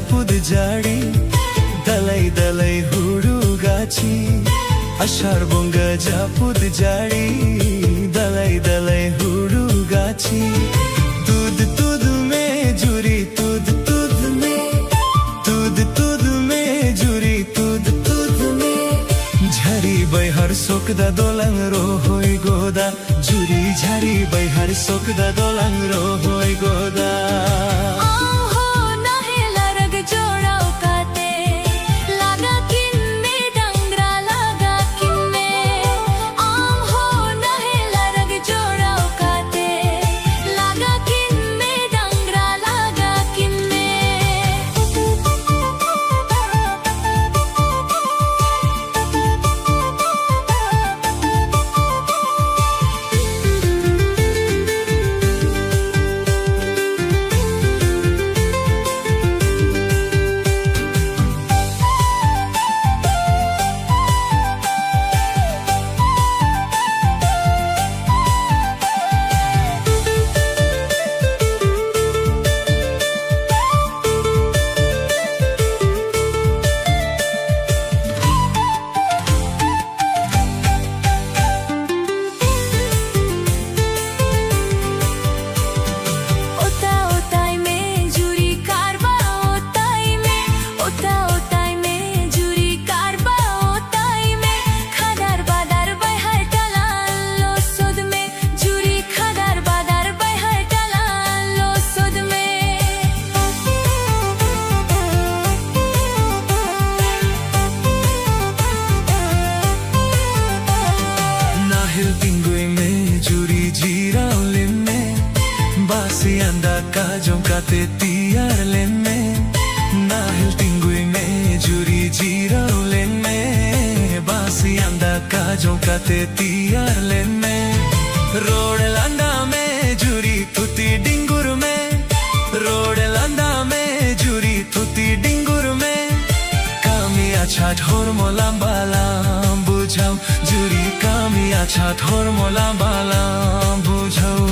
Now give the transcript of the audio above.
जापुद जाडी दलै दलै हुडु गाछी असार बंगा जापुद जाडी दलै दलै हुडु गाछी दूध दूध में जुरी दूध दूध में दूध दूध में जुरी दूध दूध में झरी बैहर सोकदा दोलंग रो होई गोदा जुरी झरी बैहर सोकदा दोलंग रो होई गोदा Kajong kate tiar len me nahil tingui me juri jirau len me basi anda kajong kate tiar len me road landa me juri tuti dingur me road landa me juri tuti dingur me kami acha thor molam balam bujhau juri kami acha thor molam balam bujhau